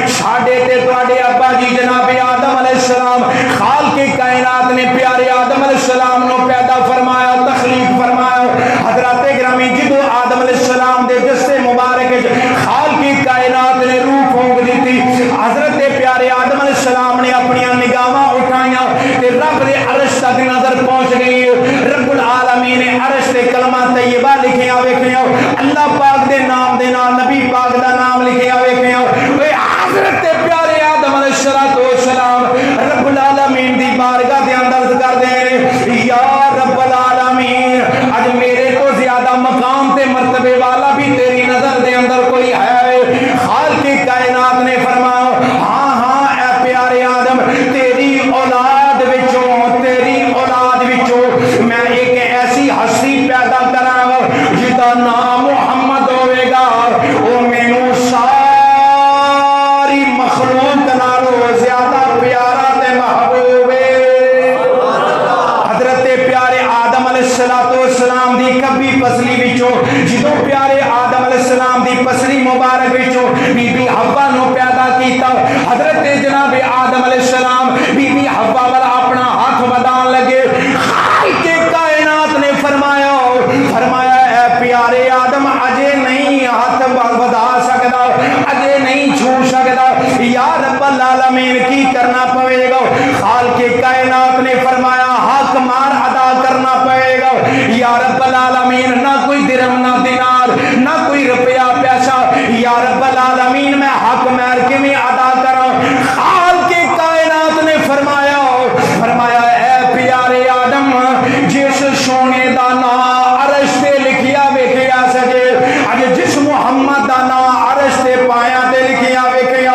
ساڈے تے تواڈے ابا جی جناب آدم علیہ السلام خالق کائنات نے پیارے آدم علیہ السلام نو پیدا فرمایا تخلیق فرمایا حضرات گرامی جدو آدم علیہ السلام دے جسے مبارک خالق کائنات نے روح پھونک دیتی حضرت پیارے آدم علیہ السلام نے اپنی نگاہاں اٹھائیاں تے رب دے عرش تک نظر پہنچ گئی رب العالمین نے عرش تے کلمہ طیبہ لکھیا ویکھیا اللہ پاک دے نام دے نال نبی پاک دا نام لکھیا ویکھیا اے حضرت پیارے آدم علیہ السلام رب العالمین دی بارگاہ دے اندر کر دے یا رب العالمین اج میرے تو زیادہ مقام تے مرتبے والا بھی تیری نظر دے اندر کوئی ہے خالق کائنات نے فرمایا ہاں ہاں اے پیارے آدم تیری اولاد وچوں میں ایک ایسی ہستی پیدا کراں گا جدا نام محمد ہوے گا او مینوں ساری مخلوق نالوں زیادہ پیارا تے محبوب ہے حضرت پیارے آدم علیہ السلام دی کبھی پسلی وچوں جدوں پیارے آدم علیہ السلام دی پسلی مبارک وچوں بی بی حوا نو پیدا کیتا حضرت جناب آدم علیہ السلام بی بی حوا والا اپنا ہاتھ ودان لگے خالق کائنات نے فرمایا اے پیارے آدم اجے نہیں ہاتھ ودا سکدا اجے نہیں چھو سکدا یا رب العالمین کی کرنا پوے گا خالق کائنات نے فرمایا حق مار ادا کرنا پڑے گا یا رب العالمین نہ کوئی درہم نہ دینار نہ کوئی روپیہ پیسہ یا رب العالمین میں حق مہر کیویں ادا کراں خالق کائنات نے فرمایا اے پیارے آدم جس سونے دا نام عرش تے لکھیا ویکھیا سجے اج جس محمد دا نام عرش تے پایا تے لکھیا ویکھیا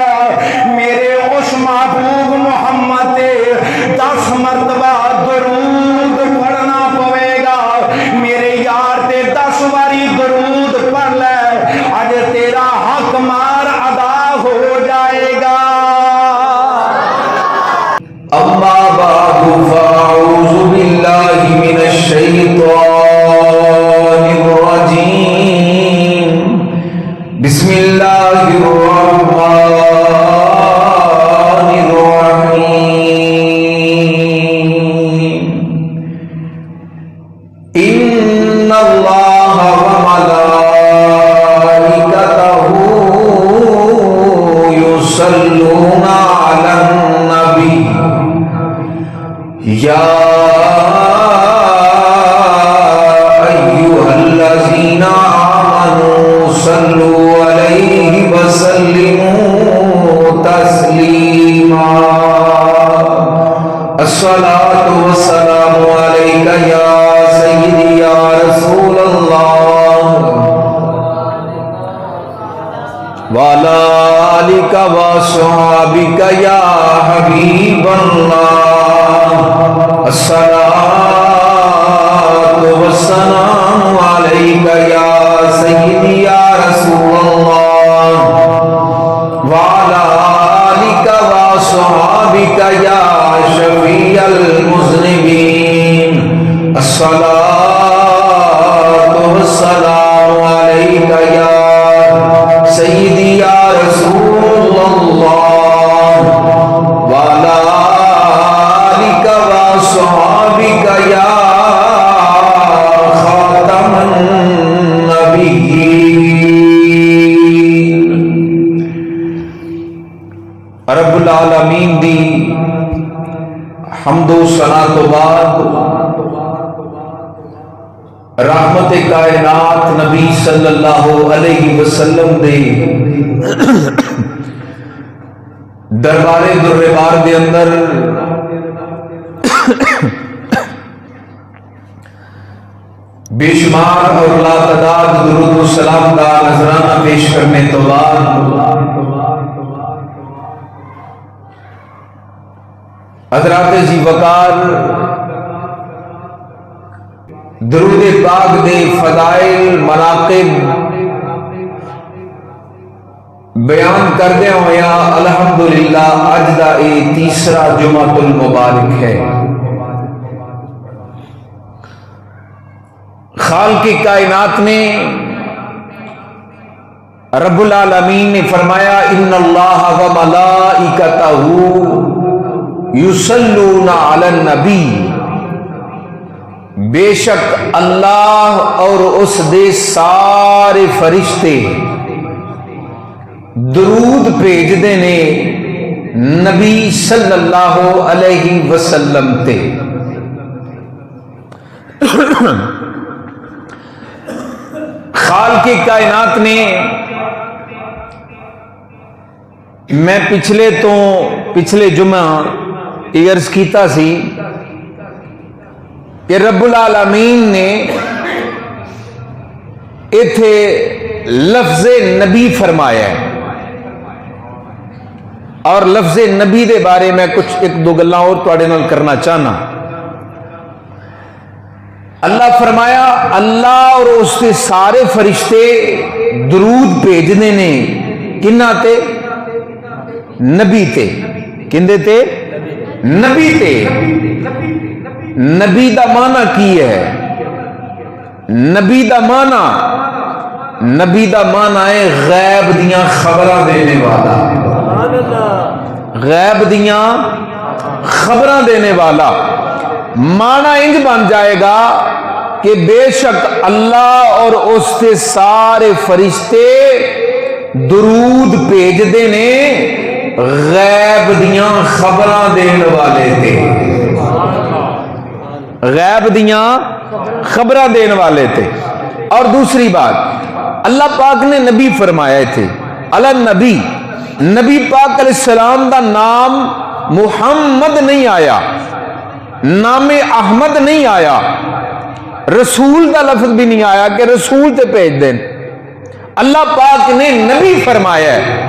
میرے اس محبوب محمد تے 10 مرتبہ درود پڑھنا پوے گا میرے یار تے 10 واری درود پڑھ لے اج تیرا حق مار ادا ہو جائے گا اما بعد فاعوذ باللہ من الشیطان الرجیم بسم اللہ الرحمن الرحیم ان اللہ وملائکتہ یصلون علی النبی یا ایھا الذین آمنوا صلوا علیہ وسلموا تسلیما الصلاۃ والسلام علیک یا سیدی یا رسول اللہ وعلی آلک وصحبک یا حبیب اللہ الصلاۃ والسلام علیک یا سیدی یا رسول اللہ وعلی آلک وصحبک یا شفیع المذنبین الصلاۃ والسلام علیک یا سیدی یا رسول اللہ وعلی آلک وصحبک یا خاتم النبیین رب العالمین دی حمد و ثنا تو بعد رحمت کائنات نبی صلی اللہ علیہ وسلم دے دربار دربار دے اندر بے شمار اور لا تعداد درود و سلام کا نذرانہ پیش کرنے تو بعد حضرات جی وقار درود پاک دے فضائل مناقب بیان کردے ہویا الحمدللہ اج دا اے تیسرا جمعۃ المبارک ہے خالق کائنات نے رب العالمین نے فرمایا ان اللہ و ملائکتہ یصلون علی النبی، بے شک اللہ اور اس دے سارے فرشتے درود بھیجدے نے نبی صلی اللہ علیہ وسلم تے۔ خالق کائنات نے، میں پچھلے جمعہ عرض کیتا سی کہ رب العالمین نے ایتھے لفظ نبی فرمایا ہے، اور لفظ نبی دے بارے میں کچھ ایک دو گلاں اور تواڈے نال کرنا چاہنا۔ اللہ فرمایا اللہ اور اس کے سارے فرشتے درود بھیجنے نے کنہ تے؟ نبی تے۔ کندے تے؟ نبی تے۔ نبی دا معنی کی ہے؟ نبی دا معنی ہے غیب دیاں خبراں دینے والا، غیب دیاں خبراں دینے والا۔ معنی انج بن جائے گا کہ بے شک اللہ اور اس کے سارے فرشتے درود بھیجدے نے غیب دیاں خبراں دین والے تھے، غیب دیاں خبراں دین والے تھے۔ اور دوسری بات، اللہ پاک نے نبی فرمایا تھے، النبی، نبی پاک علیہ السلام دا نام محمد نہیں آیا، نام احمد نہیں آیا، رسول دا لفظ بھی نہیں آیا کہ رسول تے بھیج دیں، اللہ پاک نے نبی فرمایا ہے۔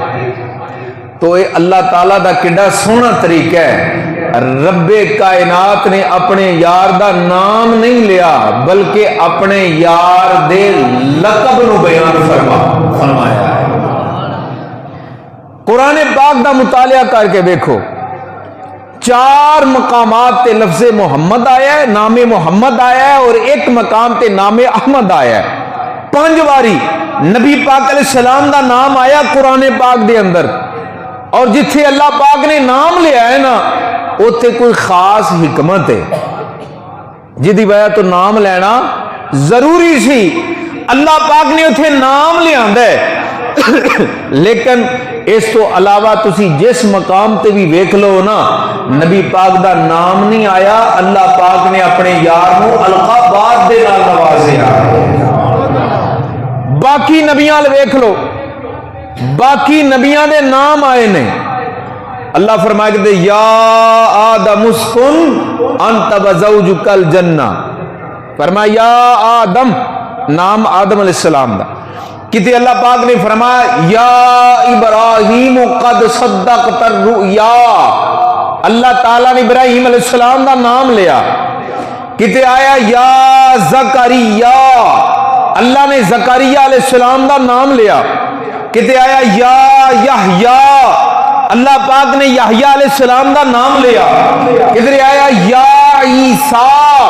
تو یہ اللہ تعالیٰ دا کڈا سونا طریقہ ہے، رب کائنات نے اپنے یار دا نام نہیں لیا بلکہ اپنے یار دے لقب نو بیان فرمایا ہے۔ قرآن پاک دا مطالعہ کر کے دیکھو، 4 مقامات تے لفظ محمد آیا ہے، نام محمد آیا ہے، اور 1 مقام تے نام احمد آیا ہے۔ 5 باری نبی پاک علیہ السلام دا نام آیا قرآن پاک دے اندر، اور جتھے اللہ پاک نے نام لیا ہے نا اوتھے کوئی خاص حکمت ہے جدی وجہ تو نام لینا ضروری سی۔ اللہ پاک نے اوتھے نام لیا ہے، لیکن اس تو علاوہ تسی جس مقام تے بھی ویکھ لو نا نبی پاک دا نام نہیں آیا، اللہ پاک نے اپنے یار نو القابات دے نال نوازیا۔ باقی نبیاں ویکھ لو، باقی نبیاں دے نام آئے نے، اللہ فرمائے کہ یا آدم اسکن انت وزوجک الجنہ، فرمایا یا آدم، نام آدم علیہ السلام دا۔ کتے اللہ پاک نے فرمایا یا ابراہیم قد صدقت الرؤیا، اللہ تعالیٰ نے ابراہیم علیہ السلام دا نام لیا۔ کتے آیا یا زکریا، اللہ نے زکریا علیہ السلام دا نام لیا۔ کتے آیا یا یحییٰ، اللہ پاک نے یحییٰ علیہ السلام دا نام لیا۔ کدھر آیا یا عیسیٰ،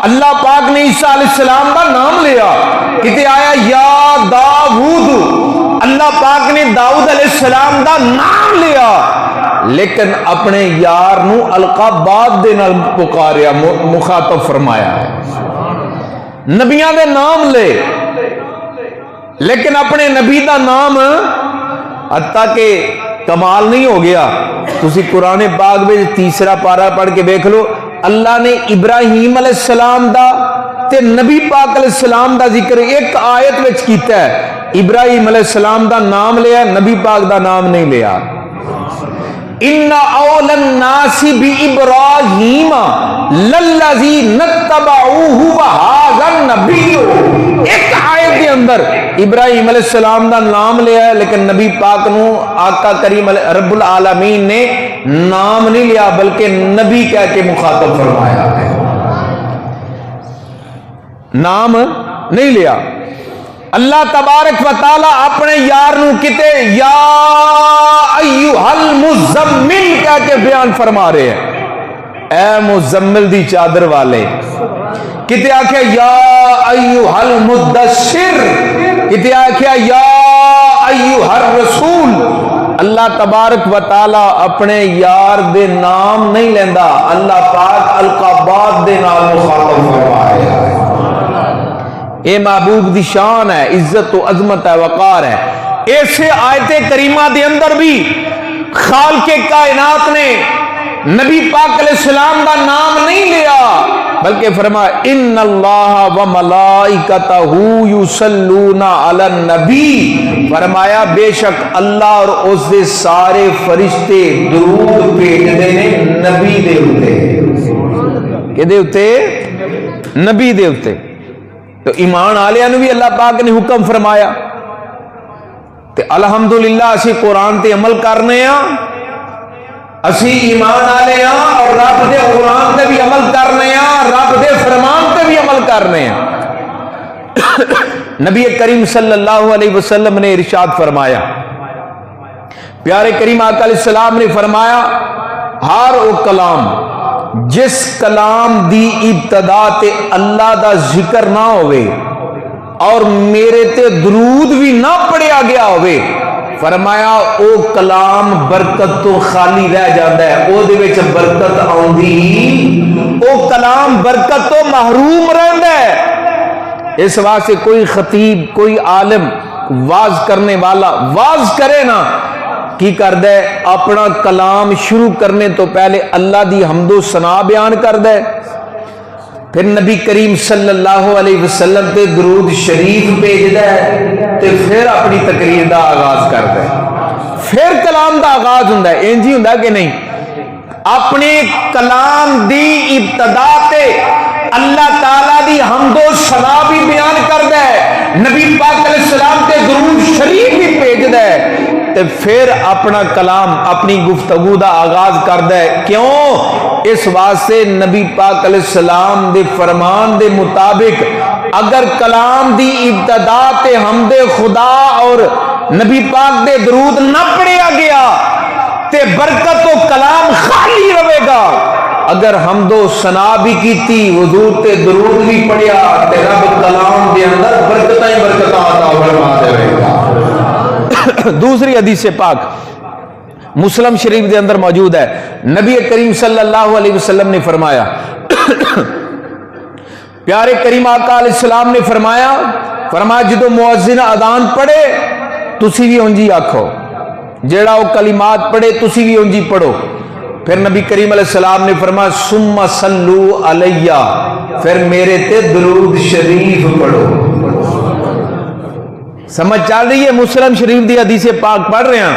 اللہ پاک نے عیسیٰ علیہ السلام دا نام لیا۔ کتے آیا یا داؤد، اللہ پاک نے داؤد علیہ السلام دا نام لیا، لیکن اپنے یار نو القابات دے نال پکاریا، مخاطب فرمایا ہے۔ نبیاں دے نام لے لیکن اپنے نبی دا نام، حتیٰ کہ کمال نہیں ہو گیا، تسی قرآن پاک میں 3 پارہ پڑھ کے دیکھ لو، اللہ نے ابراہیم علیہ السلام دا تے نبی پاک علیہ السلام دا ذکر ایک آیت وچ کیتا ہے، ابراہیم علیہ السلام دا نام لیا، نبی پاک دا نام نہیں لیا۔ ان اول الناس بابراہیم للذین اتبعوہ وھذا النبی، ایک آیت کے اندر ابراہیم علیہ السلام دا نام لیا ہے، لیکن نبی پاک نو آقا کریم رب العالمین نے نام نہیں لیا بلکہ نبی کہہ کے مخاطب فرمایا ہے، نام نہیں لیا۔ اللہ تبارک و تعالی اپنے یار نو کتے یا ایھا المزمل کہہ کے بیان فرما رہے ہیں، اے مزمل دی چادر والے، کتے آکھیا یا ایھا المدثر، کتے آکھیا یا ایھا الرسول، اللہ تبارک و تعالی اپنے یار دے نام نہیں لیندا، اللہ پاک القابات دے نال مخاطب فرمایا ہے۔ اے محبوب دی شان ہے، عزت و عظمت ہے، وقار ہے۔ ایسے آیت کریمہ دے اندر بھی خالق کائنات نے نبی پاک علیہ السلام دا نام نہیں لیا، بلکہ فرمایا ان اللہ و ملائکتہ یصلون علی النبی، فرمایا بے شک اللہ اور اس دے سارے فرشتے درود بھیجدے نے نبی دے اوتے۔ کدے اوتے؟ نبی دے اوتے۔ تو ایمان والےاں نوں بھی اللہ پاک نے حکم فرمایا تے الحمدللہ اسی قرآن تے عمل کرنے ہاں، اسی ایمان والے ہاں اور رب دے قرآن تے بھی عمل کرنے ہاں، رب دے فرمان تے بھی عمل کرنے ہاں۔ نبی کریم صلی اللہ علیہ وسلم نے ارشاد فرمایا، پیارے کریم آقا علیہ السلام نے فرمایا ہر او کلام جس کلام دی ابتدا تے اللہ دا ذکر نہ ہوئے اور میرے تے درود بھی نہ پڑھیا گیا ہوئے، فرمایا او کلام برکت تو خالی رہ جاتا ہے، او دے وچ برکت آندی، او کلام برکت تو محروم رہندا ہے۔ اس واسطے کوئی خطیب، کوئی عالم، واز کرنے والا واز کرے نا، کی کردہ ہے اپنا کلام شروع کرنے تو پہلے اللہ دی حمد و ثنا بیان کردہ ہے، پھر نبی کریم صلی اللہ علیہ وسلم تے درود شریف بھیجدا ہے، تے پھر اپنی تقریر دا آغاز کردا ہے، پھر کلام دا آغاز ہوندا ہے۔ انج ہی ہوندا کہ نہیں؟ اپنے کلام دی ابتدا تے اللہ تعالی دی حمد و ثنا بھی بیان کردا ہے، نبی پاک علیہ السلام تے درود شریف بھی بھیجدا ہے، تے پھر اپنا کلام، اپنی گفتگو دا آغاز کردا ہے۔ کیوں؟ اس واسطے نبی پاک علیہ السلام دے فرمان دے مطابق اگر کلام دی ابتدا تے حمد خدا اور نبی پاک دے درود نہ پڑھیا گیا تے برکت و کلام خالی رہے گا، اگر حمد و ثنا بھی کیتی، حضور تے درود بھی پڑھیا، تے رب کلام دے اندر برکتاں ہی برکتاں عطا فرما دے گا۔ دوسری حدیث پاک مسلم شریف دے اندر موجود ہے، نبی کریم صلی اللہ علیہ وسلم نے فرمایا، پیارے کریم آقا علیہ السلام نے فرمایا جدو مؤذن اذان پڑھے تسی بھی انجی آکھو، جیڑا وہ کلمات پڑھے تسی بھی انجی پڑھو۔ پھر نبی کریم علیہ السلام نے فرمایا ثم صلو علیہ، پھر میرے تے درود شریف پڑھو۔ سمجھ چل رہی ہے؟ مسلم شریف دی حدیث پاک پڑھ رہے ہیں،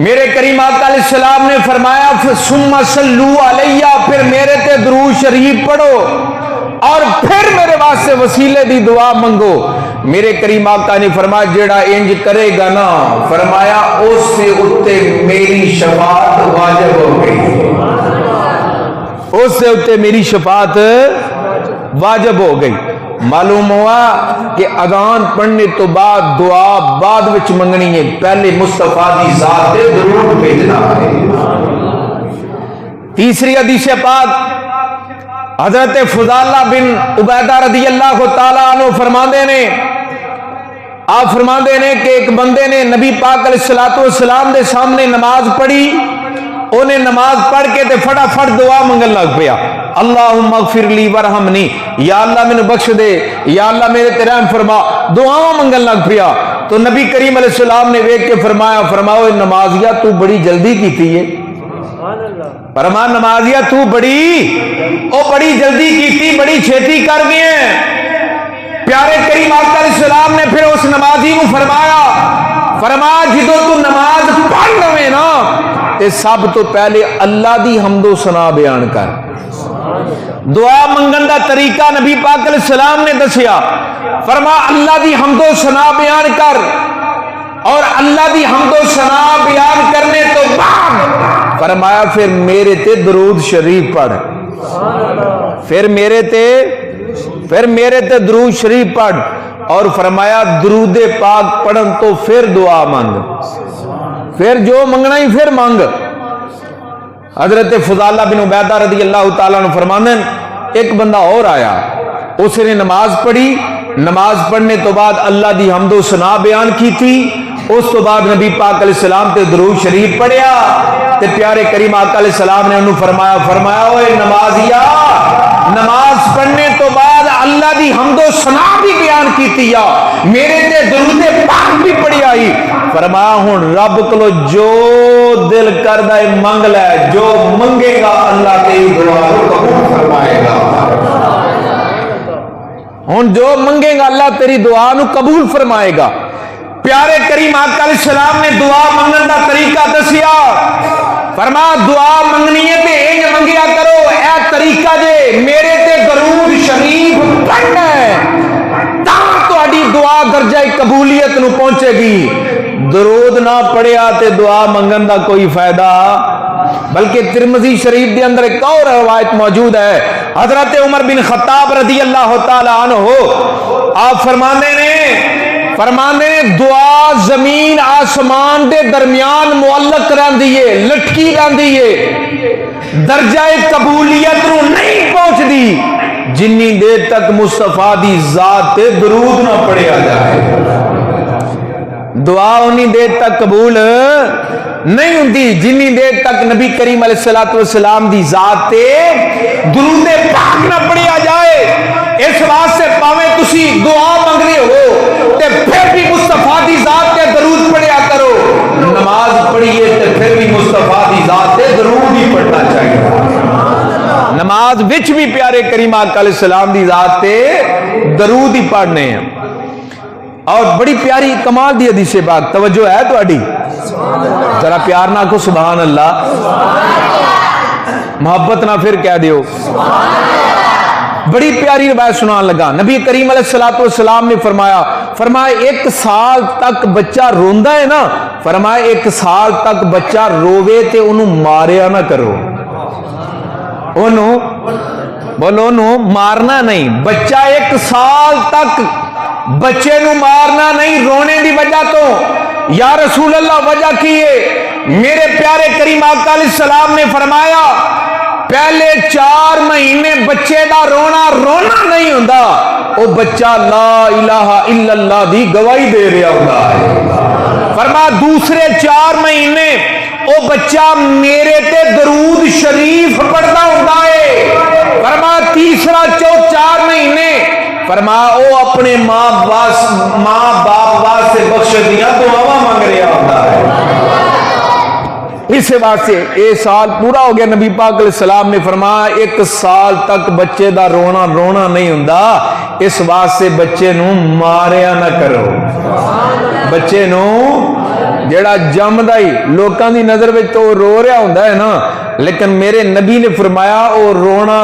میرے کریم آقا علیہ السلام نے فرمایا ثم صلو علیہ، پھر میرے تے درود شریف پڑھو اور پھر میرے واسطے وسیلے دی دعا منگو۔ میرے کریم آقا نے فرمایا جیڑا انج کرے گا نا، فرمایا اس سے اتے میری شفاعت واجب ہو گئی، اس سے اتے میری شفاعت واجب ہو گئی۔ معلوم ہوا کہ اذان پڑھنے تو بعد دعا بعد وچ منگنی ہے، پہلے مصطفیٰ دی ذات تے درود بھیجنا ہے۔ تیسری حدیث پاک حضرت فضالہ بن عبیدہ رضی اللہ تعالیٰ عنہ فرماندے نے، آپ فرماندے نے کہ ایک بندے نے نبی پاک علیہ السلام دے سامنے نماز پڑھی، انہیں نماز پڑھ کے تے فٹافٹ دعا منگن لگ پیا، اللہم اغفر لی ورحمنی، یا اللہ میں نے بخش دے، یا اللہ میرے تے رحم فرما، دعاؤں منگن لگ پیا۔ تو نبی کریم علیہ السلام نے ویکھ کے فرماؤ نمازیہ تو بڑی جلدی کیتی ہے، فرما نمازیہ تو بڑی جلدی کیتی، بڑی چھیتی کر گئے ہیں۔ پیارے کریم آقا علیہ السلام نے پھر اس نمازی کو فرمایا جدو تو نماز پڑھ لوے نا تے سب تو پہلے اللہ دی حمد و ثنا بیان کر۔ دعا منگن دا طریقہ نبی پاک علیہ السلام نے دسیا، فرما اللہ دی حمد و ثنا بیان کر، اور اللہ دی حمد و ثنا بیان کرنے تو بعد فرمایا پھر میرے تے درود شریف پڑھ، پھر میرے تے درود شریف پڑھ، اور فرمایا درود پاک پڑھن تو پھر دعا مانگ، پھر جو منگنا ہی پھر مانگ۔ حضرت فضالہ بن عبیدہ رضی اللہ تعالیٰ عنہ فرماندے ایک بندہ اور آیا، اس نے نماز پڑھی، نماز پڑھنے تو بعد اللہ دی حمد و ثنا بیان کی تھی. اس تو بعد نبی پاک علیہ السلام تے درود شریف پڑھیا تے پیارے کریم آقا علیہ السلام نے انہوں فرمایا اوے نمازیا، نماز پڑھنے تو بعد اللہ دی حمد و ثنا بھی بیان کیتی یا میرے تے درود پاک بھی پڑھی آئی. فرمایا ہن رب کولو جو دل کردا ہے منگ لے، جو منگے گا اللہ تیری دعا کو قبول فرمائے گا. ہن جو منگے گا اللہ تیری دعا نو قبول فرمائے گا. پیارے کریم آقا علیہ السلام نے دعا منگن دا طریقہ دسیا. فرمایا دعا منگنی ہے تے انج منگیا کرو، اے طریقہ جے میرے تے درود شریف پڑھنا ہے تاں تہاڈی دعا درجہ قبولیت نو پہنچے گی. درود نہ پڑھیا تے دعا منگن دا کوئی فائدہ. بلکہ ترمذی شریف دے اندر ایک اور روایت موجود ہے. حضرت عمر بن خطاب رضی اللہ تعالی عنہ آپ فرماندے نے دعا زمین آسمان دے درمیان معلق رہندی ہے، لٹکی رہندی ہے، درجہ قبولیت نو نہیں پہنچ دی جنی دیر تک مصطفیٰ دی ذات تے درود نہ پڑھیا جائے. دعا انی دیر تک قبول نہیں ہوندی جنی دیر تک نبی کریم علیہ السلام دی ذات تے درود پاک نہ پڑھیا جائے. اس واسطے پاویں تسی دعا منگ رہے ہو تے پھر بھی مصطفیٰ دی ذات تے درود پڑھیا کرو. نماز پڑھیے تے پھر بھی مصطفیٰ دی ذات تے درود ہی پڑھنا چاہیے. نماز وچ بھی پیارے کریم آقا علیہ السلام دی ذات تے درود ہی پڑھنے ہیں. اور بڑی پیاری کمال دی حدیث پاک توجہ ہے تہاڈی؟ ذرا پیار نہ کو سبحان اللہ، محبت نہ پھر کہہ دیو. بڑی پیاری روایت سنان لگا. نبی کریم علیہ السلام نے فرمایا ایک سال تک بچہ روندا ہے نا، فرمایا ایک سال تک بچہ روے تے انہوں ماریا نہ کرو. انہوں مارنا نہیں. بچہ ایک سال تک بچے نو مارنا نہیں رونے دی وجہ تو. یا رسول اللہ وجہ کی ہے؟ میرے پیارے کریم آقا علیہ السلام نے فرمایا پہلے 4 مہینے بچے دا رونا نہیں ہوندا، او بچہ لا الہ الا اللہ دی گواہی دے رہا ہوندا ہے. فرمایا دوسرے 4 مہینے او بچہ میرے تے درود شریف پڑھدا ہوندا ہے. فرمایا تیسرا 4 مہینے فرمایا او اپنے ماں باپ واسطے بخش دیاں دعاواں مانگ رہا ہوتا ہے. اس واسطے اے سال پورا ہو گیا. نبی پاک علیہ السلام نے فرمایا ایک سال تک بچے دا رونا نہیں ہوندا، اس واسطے بچے نو ماریا نہ کرو. بچے نو جڑا جمدا ہی لوکاں دی نظر وچ تو رو رہا ہوندا ہے نا، لیکن میرے نبی نے فرمایا او رونا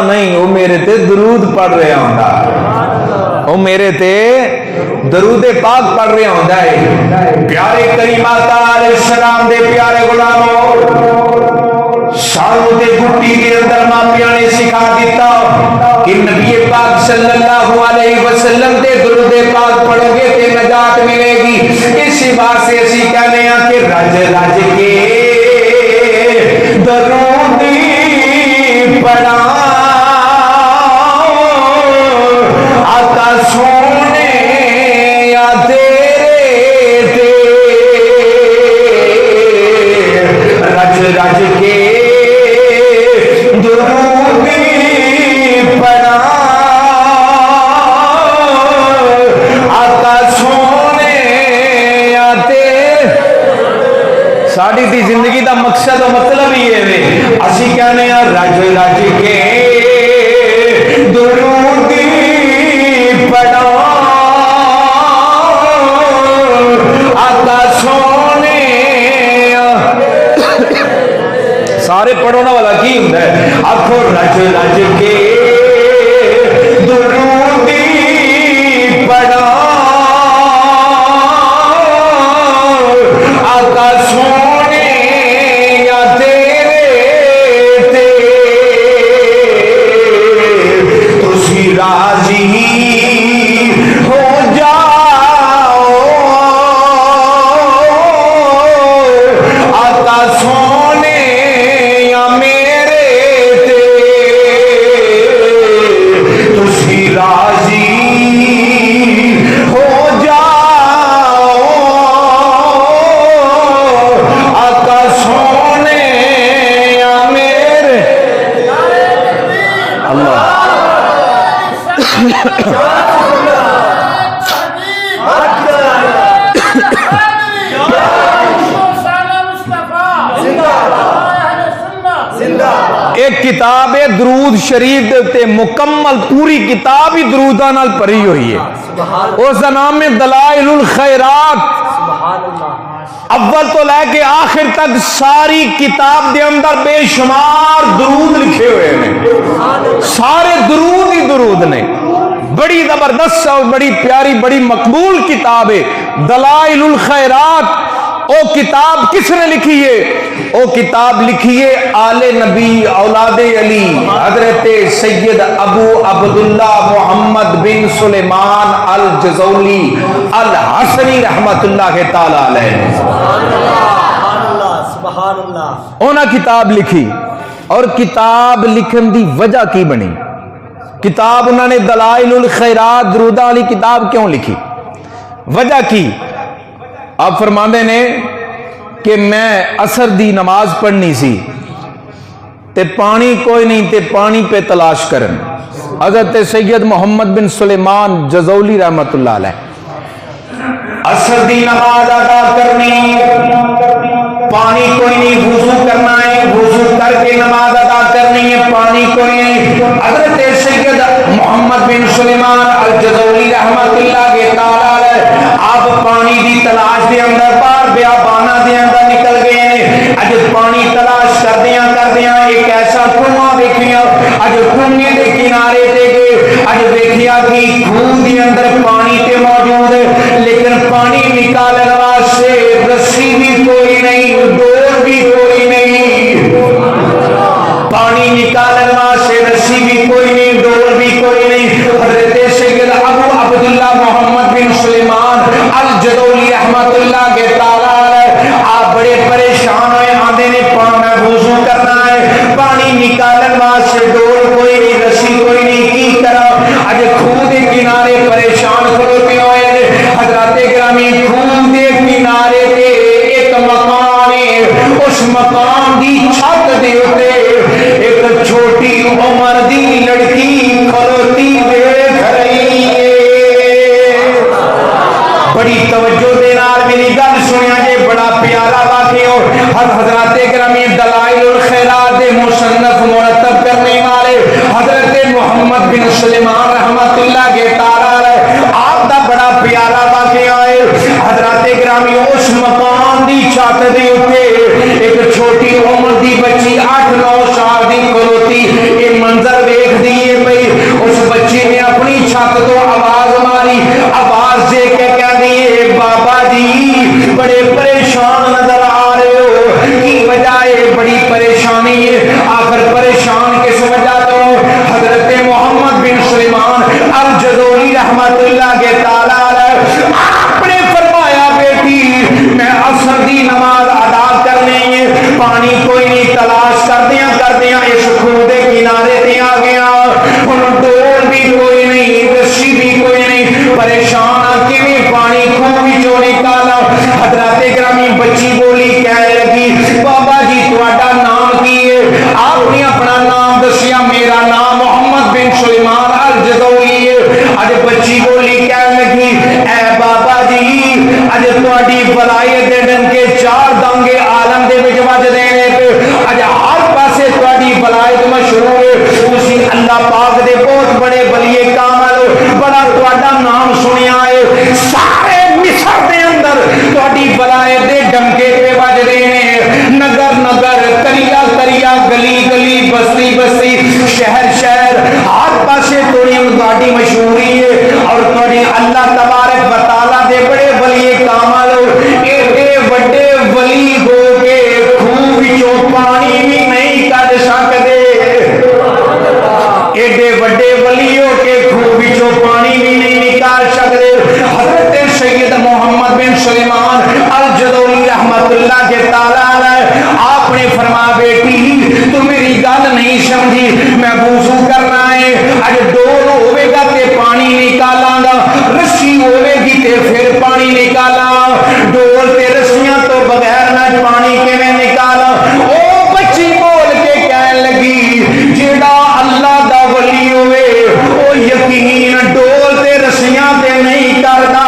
نہیں، او میرے تے درود پڑھ رہا ہوندا ہے، او میرے تے درود پاک پڑھ رہا ہوندا ہے. پیارے کریم آقا علیہ السلام دے پیارے غلاموں، سانو تے گٹی دے اندر ماپیاں نے سکھا دیتا کہ نبی پاک صلی اللہ علیہ وسلم دے درود پاک پڑھو گے تے نجات ملے گی. اسی واسطے اسی کہنے ہیں کہ رج کے درود پڑھا آقا سونے یا تیرے تے رج کے درود پڑھا آقا سونے یا تیرے. ساڑی دی زندگی دا مقصد و مطلب ہی ہے اسی کہنے ہیں رج کے درود پڑھا آقا سونے. سارے پڑھونا والا کی ہوتا ہے آخو رج کے درود پڑھا آقا سونے یا تیرے تے تسی راضی ہو جاؤ آقا سونے یا میرے تے تسی راضی ایک کتاب ہے درود شریف دے تے مکمل پوری کتاب ہی دروداں نال بھری ہوئی ہے، اس کا نام ہے دلائل الخیرات۔ اول تو لے کے آخر تک ساری کتاب دے اندر بے شمار درود لکھے ہوئے ہیں، سارے درود ہی درود نے، بڑی زبردست اور بڑی پیاری بڑی مقبول کتاب ہے دلائل الخیرات۔ او کتاب کس نے لکھی ہے؟ او کتاب لکھی ہے آل نبی اولاد علی حضرت سید ابو عبداللہ محمد بن سلیمان الجزولی الحسنی رحمت اللہ تعالی علیہ۔ سبحان اللہ۔ انہاں کتاب لکھی، اور کتاب لکھن دی وجہ کی بنی؟ کتاب انہوں نے دلائل الخیرات دروداں والی کتاب کیوں لکھی؟ وجہ کی؟ آپ فرماندے نے کہ میں عصر دی نماز پڑھنی سی تے پانی کوئی نہیں تے پانی پہ تلاش کرن، حضرت سید محمد بن سلیمان جزولی رحمت اللہ علیہ، عصر دی نماز ادا کرنی، پانی کوئی نہیں، وضو کرنا ہے، وضو کر کے نماز ادا کرنی ہے، پانی کوئی نہیں۔ حضرت سید محمد بن سلیمان الجزولی رحمت اللہ کے تعالی آپ پانی دی تلاش دے اندر پار بیابانہ دے اندر نکل گئے ہیں۔ اج پانی تلاش کردیاں ایک ایسا کنواں دیکھیا، اج کنویں دے کنارے تے گئے، اج دیکھیا کہ کنویں دے اندر پانی تے موجود ہے، لیکن پانی نکالن واسطے رسی بھی کوئی نہیں، ڈور بھی کوئی نہیں، پانی نکالن واسطے رسی بھی کوئی نہیں، ڈور بھی کوئی نہیں۔ حضرت سید ابو عبداللہ محمد بن سلیمان الجزولی رحمت اللہ کے تعالی آپ بڑے پریشان ہوئے، آندے نے میں وضو کرنا ہے، پانی نکالن واسطے ڈور کوئی نہیں، رسی کوئی نہیں، کی کرا؟ اج کھوہ دے کنارے پریشان کھڑوتے ہوئے، حضرات گرامی کھوہ دے کنارے تے ایک مکان ہے، اس مکان دی چھت دے اوتے ایک چھوٹی عمر دی لڑکی کھلوتی دیکھ رہی ہے۔ بڑی توجہ دے نال میری گل سنیا جے، بڑا پیارا واقعہ ہو۔ حضرات گرامی دلائل الخیرات دے مصنف مرتب کرنے والے حضرت محمد بن سلیمان رحمت اللہ کے تعالی آپ دا بڑا پیارا واقعہ ہے۔ حضرات گرامی اس مکان دی چھت دے اوتے ایک چھوٹی عمر دی بچی 8-9 سال دی کھلوتی یہ منظر دیکھ دیے پئی۔ اس بچی نے اپنی چھت تو آواز ماری، آواز دے کے کہہ دیے بابا جی بڑے پریشان نظر آ رہے ہو، کی وجہ ہے؟ بڑی پریشانی ہے۔ آخر پریشان کس وجہ تو؟ حضرت محمد بن سلیمان الجزولی رحمت اللہ کے تعالی آپ نے فرمایا بیٹی میں عصر دی نماز ادا کرنی ہے، پانی کوئی نہیں، تلاش کردیاں اس کھوہ دے کنارے تے آ گیا، ہن ڈول بھی کوئی نہیں، رسی بھی کوئی نہیں، پریشان کیویں پانی کھوہ وچوں نکالا؟ حضرات گرامی بچی بولی کہنے لگی بابا جی تہاڈا نام کی ہے؟ آپ نے اپنا نام دسیا، میرا نام محمد بن سلیمان الجزولی ہے۔ اج بچی بولی کہنے لگی اے بابا جی اج تہاڈی ولایت دے ڈنکے 4 دنگے عالم دے وچ وجدے نے، اج ہر پاسے تہاڈی ولایت مشہور ہے، تسی اللہ پاک دے بہت بڑے ولی کامل، بڑا تہاڈا نام سنیا ہے، سارے مصر دے اندر تہاڈی ولایت دے ڈنکے پہ وجدے نے، نگر نگر کریا کریا گلی گلی بستی بستی شہر شہر ہر پاسے تہاڈی مشہوری ہے، اور تہاڈی اللہ تبارک و تعالی دے بڑے ولی کامل، ایڈے وڈے ولی ہو کے کھوہ وچوں پانی بھی نہیں کڈ سکدے، ایڈے وڈے ولی ہو کے کھوہ وچوں پانی بھی نہیں نکال سکدے۔ حضرت سید محمد بن سلیمان الجزولی رحمت اللہ کے تعالی آپ نے فرما بیٹی تو میری گل نہیں سمجھی، میں وضو کرنا ہے، اج ڈول ہوے گا تے پانی نکالاں گا، رسی ہوے گی تے پھر پانی نکالاں، ڈول تے رسیاں تو بغیر نہ پانی کیویں نکالاں؟ او بچی بول کے کہن لگی جیڑا اللہ دا ولی ہوئے او یقین ڈول تے رسیاں تے نہیں کردا،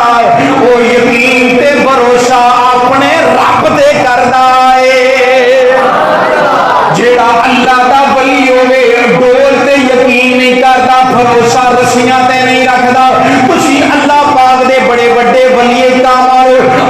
او یقین تے بھروسہ اپنے رب تے کردا ہے۔ جیڑا اللہ دا ولی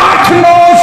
8-9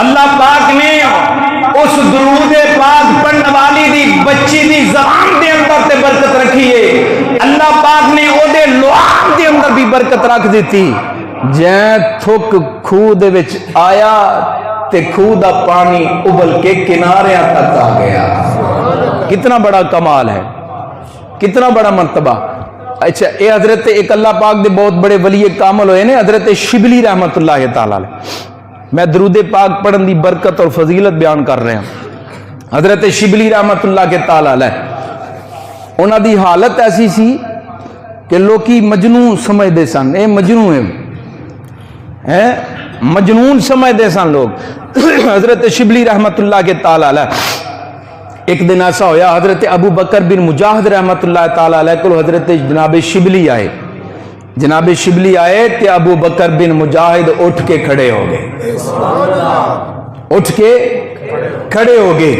اللہ پاک نے اس درود پاک پڑھن والی دی بچی دی زبان دے اندر تے برکت رکھی ہے، اللہ پاک نے او دے لعاب دے اندر بھی برکت رکھ دیتی، جے تھک خوہ دے وچ آیا تے خوہ دا پانی ابل کے کناریاں تک آ گیا۔ کتنا بڑا کمال ہے، کتنا بڑا مرتبہ۔ اچھا اے حضرت ایک اللہ پاک دے بہت بڑے ولی کامل ہوئے نے، حضرت شبلی رحمت اللہ تعالی علیہ۔ میں درود پاک پڑھن دی برکت اور فضیلت بیان کر رہا ہوں۔ حضرت شبلی رحمت اللہ کے تعالی علیہ، انہاں دی حالت ایسی سی کہ لوکی مجنون سمجھدے سن، اے مجنون ہے، مجنون سمجھدے سن لوگ۔ حضرت شبلی رحمت اللہ کے تعالی علیہ ایک دن ایسا ہویا، حضرت ابو بکر بن مجاہد رحمت اللہ تعالی علیہ کو حضرت جناب شبلی آئے، جناب شبلی آئے تے ابو بکر بن مجاہد اٹھ کے کھڑے ہو گئے، اٹھ کے کھڑے ہو گئے۔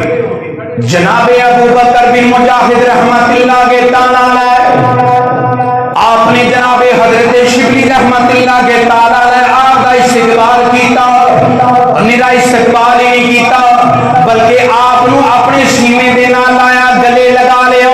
جناب ابو بکر بن مجاہد رحمت اللہ کے تعالی علیہ، آپ نے جناب حضرت شبلی رحمت اللہ کے تعالی علیہ آپ کا استقبال کیتا، نرا استقبال ہی نہیں کیتا بلکہ آپ نو اپنے سینے دے نال لایا، گلے لگا لیا،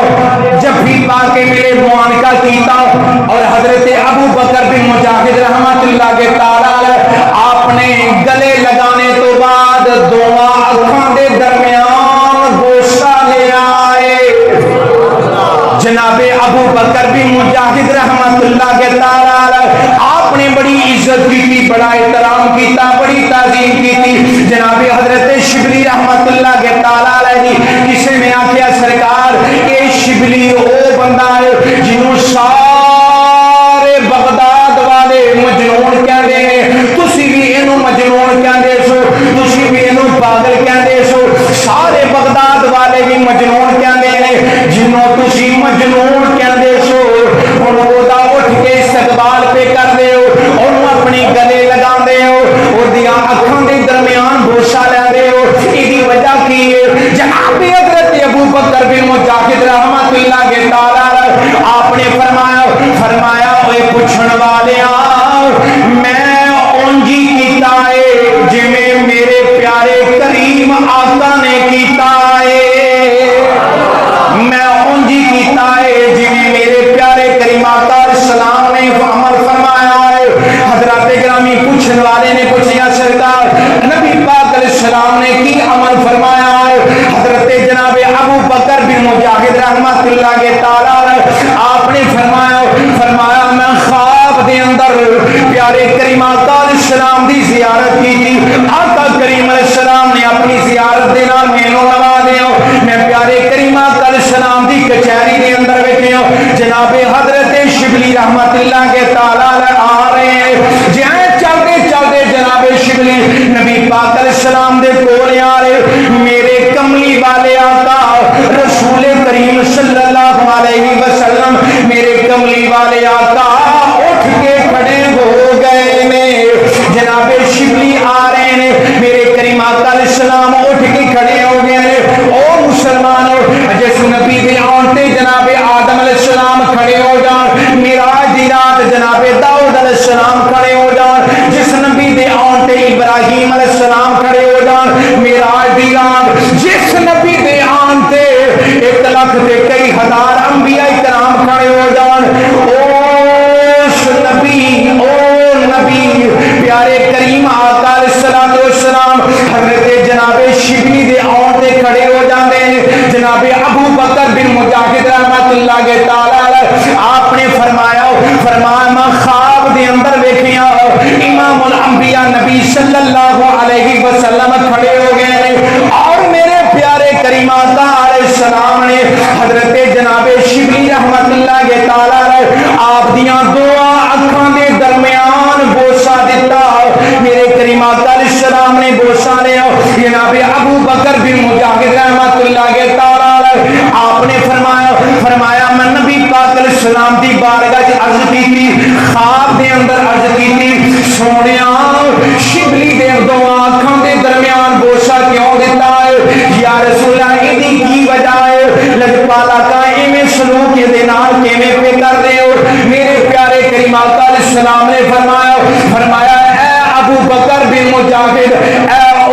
جب بھی پا کے ملے معانقہ کیتا، اور حضرت ابو بکر بن مجاہد رحمت اللہ کے تعالی علیہ آپ نے گلے لگانے تو بعد دونوں اکھاں دے درمیان گوشہ لے آئے۔ جناب ابو بکر بن مجاہد رحمت اللہ کے تعالی علیہ آپ نے بڑی عزت کی تھی، بڑا احترام کیتا، بڑی تعظیم کی تھی۔ جناب حضرت شبلی رحمت اللہ کے تعالی علیہ کسی نے آخیا سرکار اے شبلی او بندہ ہے جنہوں سارے بغداد والے مجنون کہندے ہیں، تسی بھی اینو مجنون کہندے سو، تسی بھی اینو پاگل کہندے سو، سارے بغداد والے بھی مجنون کہندے ہیں، جنہوں تسی مجنون کہندے سو انہوں دا اٹھ کے استقبال پہ کر دے ہو، انہوں اپنی گلے لگا دے ہو، اور دیا اکھاں دے درمیان بوسا لے دے ہو۔ ایدی وجہ کی ہے جناب حضرت ابو بکر بن مجاہد رحمت اللہ کے تعالی آپ نے فرمایا اوے پوچھن والیاں میں اونجی کیتا ہے جویں میرے پیارے کریم آقا نے کیتا ہے، میں اونجی کیتا ہے جویں میرے پیارے کریم آقا السلام نے عمل فرمایا ہے۔ حضرات گرامی پوچھن والے نے پوچھا سرکار نبی پاک علیہ السلام نے کی عمل فرمایا ہے؟ حضرت جناب ابو بکر بن مجاہد رحمت اللہ کے تعالی آپ نے فرمایا میں خواب دے اندر پیارے کریم آقا علیہ السلام دی زیارت کی تھی، آقا کریم علیہ السلام نے اپنی زیارت دے نال مینوں نوازیا، میں پیارے کریم آقا علیہ السلام دی کچہری دے اندر بیٹھیا، جناب حضرت شبلی رحمت اللہ کے تعالی آ رہے ہیں، جہاں چلتے چلتے جناب شبلی نبی پاک علیہ السلام دے کول آ رہے، میرے کملی والے آقا رسول کریم صلی اللہ علیہ وسلم میرے کملی والے آقا اٹھ کے کھڑے ہو گئے نے، جناب شبلی آ رہے ہیں، میرے کریم آقا علیہ السلام اٹھ کے کھڑے ہو گئے نے۔ او مسلمانوں جس نبی دے آنٹے جناب آدم علیہ السلام کھڑے ہو جان، معراج دی رات جناب داؤد علیہ السلام کھڑے ہو جان، جس نبی دے آنٹے ابراہیم علیہ السلام کھڑے ہو جان، معراج دی رات جس نبی دے آنٹے 1 لاکھ تے کئی ہزار انبیاء کرام کھڑے ہو جان، او نبی پیارے کریم آقا علیہ السلام حضرت جناب شبلی دے آنٹے کھڑے ہو جاندے ہیں۔ جناب ابو بکر بن مجاہد رحمت اللہ کے تعالی آپ نے فرمایا میں خواب دے اندر دیکھیا امام الانبیاء نبی صلی اللہ علیہ وسلم کھڑے ہو گئے ہیں، اور میرے پیارے کریم آقا علیہ السلام نے حضرت جناب شبلی رحمت اللہ کے تعالی آپ دیاں دعا اکھاں دے درمیان بوسا دیتا، میرے کریم آقا علیہ السلام نے بوسا لیا، جناب ابو بکر بن مجاہد رحمت اللہ کے تعالی آپ نے فرمایا میں نبی پاک علیہ السلام دی بارگاہ وچ عرض کی تھی، خواب دے اندر عرض کی تھی سونیا شبلی دے دعا اکھاں دے درمیان بوسا کیوں دیتا ہے یا رسول اللہ ایدی کی وجہ ہے لجپالا کا ایویں سلوک دے نال کیویں پہ کر رہے ہو؟ میرے پیارے کریم آقا علیہ السلام نے فرمایا اے ابو بکر بن مجاہد، اے او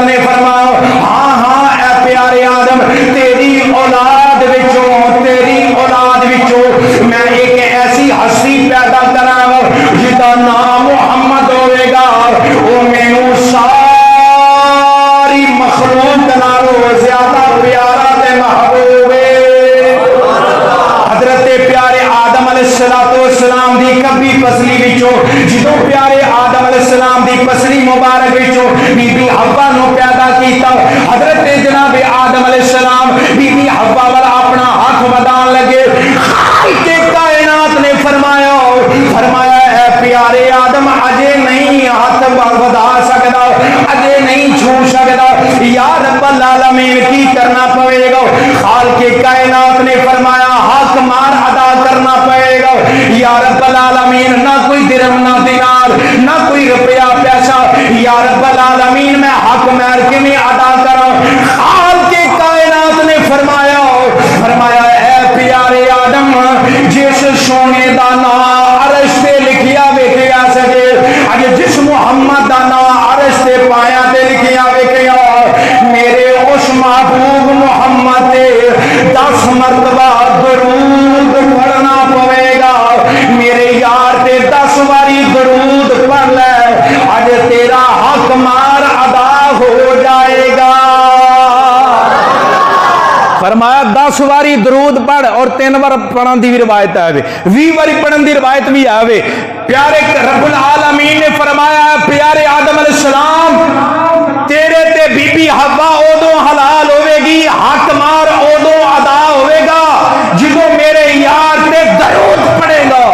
کائنات نے فرمایا ہاں ہاں اے پیارے آدم تیری اولاد وچوں میں ایک ایسی ہستی پیدا کراں جدا نام محمد ہوئے گا وہ مینوں ساری مخلوق نالوں زیادہ پیارا تے محبوب ہے۔ حضرت پیارے آدم علیہ السلام دی کبھی پسلی وچوں جدوں پیارے آدم علیہ السلام دی پسلی مبارک وچوں بی بی حوا نو پیدا کیتا حضرت جناب آدم علیہ السلام بی بی حوا والا اپنا ہاتھ ودان لگے خالق کائنات نے فرمایا اے پیارے آدم اجے نہیں ہاتھ ودا سکدا اجے نہیں چھو سکدا یا رب العالمین کی کرنا پڑے گا خالق کائنات نے فرمایا حق مار ادا کرنا پڑے گا یا رب العالمین نہ کوئی درہم نہ دینار نہ کوئی روپیہ پیسہ یا رب العالمین میں حق مار کے میں ادا کروں خالق کائنات نے فرمایا اے پیارے آدم جس سونے دا نام عرش تے لکھیا ویکھیا سکے اج جس محمد دا نام عرش تے پایا تے لکھیا ویکھیا میرے اس محبوب محمد تے 10 مرتبہ درود پڑھنا پڑے گا میرے یار تے 10 باری درود پڑھ لے اج تیرا حق مار ادا ہو جائے گا۔ فرمایا 10 باری درود پڑھ اور 3 بار پڑھن دی بھی روایت ہے 20 باری پڑھن دی روایت بھی ہے۔ پیارے رب العالمین نے فرمایا پیارے آدم علیہ السلام تیرے تے بی بی حوا اودوں حلال ہوے گی حق مار اودوں ادا ہوے گا جدوں میرے یار تے درود پڑھے گا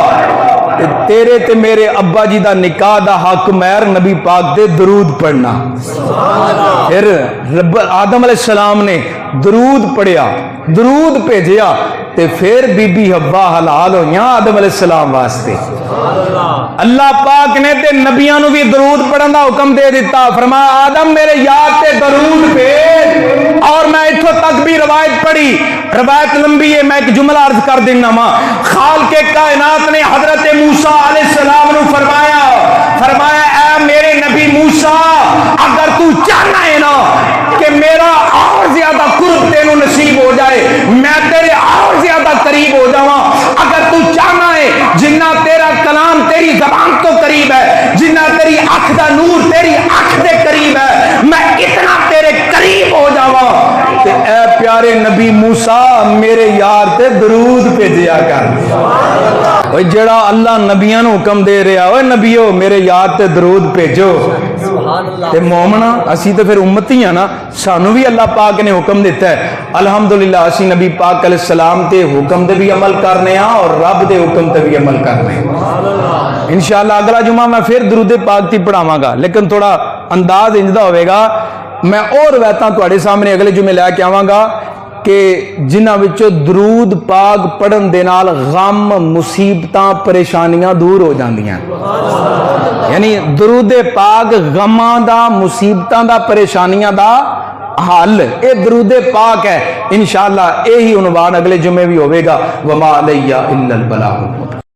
تیرے تے میرے ابا جی دا نکاح دا حق مہر نبی پاک دے درود پڑھنا۔ پھر رب آدم علیہ السلام نے درود پڑھیا درود بھیجیا تے پھر بی بی حوا حلال ہوئیاں آدم علیہ السلام واسطے۔ اللہ پاک نے تے نبیاں نو بھی درود پڑھن دا حکم دے دیتا فرمایا آدم میرے یاد تے درود بھیج اور میں اتھوں تک بھی روایت پڑھی روایت لمبی ہے میں ایک جملہ عرض کر دینا ماں خالق کائنات نے حضرت موسیٰ علیہ السلام نو فرمایا اے میرے نبی موسیٰ اگر تو چاہنا ہے نا کہ میرا اور زیادہ قرب تینوں نصیب ہو جائے میں تیرے اور زیادہ قریب ہو جاواں اگر تو چاہنا ہے جنہ تیرا کلام تیری زبان تو قریب ہے جنہ تیری اکھ دا نور تیری اکھ دے قریب ہے میں اتنا تیرے قریب ہو جاواں تے اے پیارے نبی موسیٰ میرے یار تے درود بھیجیا کر۔ اوے جڑا اللہ نبیاں نو حکم دے رہا اوے نبیو میرے یار تے درود بھیجو تے مومنا اسی تے پھر امتی ہیں نا سانو بھی اللہ پاک نے حکم دیتا ہے الحمدللہ اسی نبی پاک علیہ السلام تے حکم دے بھی عمل کرنے ہاں اور رب دے حکم تے بھی عمل کرنے ہیں۔ انشاءاللہ اگلا جمعہ میں پھر درود پاک تی پڑھاواں گا لیکن تھوڑا انداز انجدہ ہوئے گا میں اور روایتاں تواڈے سامنے اگلے جمعے لے کے آواں گا کہ جنہ وچوں درود پاک پڑھن دے نال غم مصیبتاں پریشانیاں دور ہو جاندیاں یعنی درود پاک غماں دا مصیبتاں دا پریشانیاں دا حل اے درود پاک ہے انشاءاللہ یہی عنوان اگلے جمعے بھی ہوئے گا وما علیہ الا البلاغ۔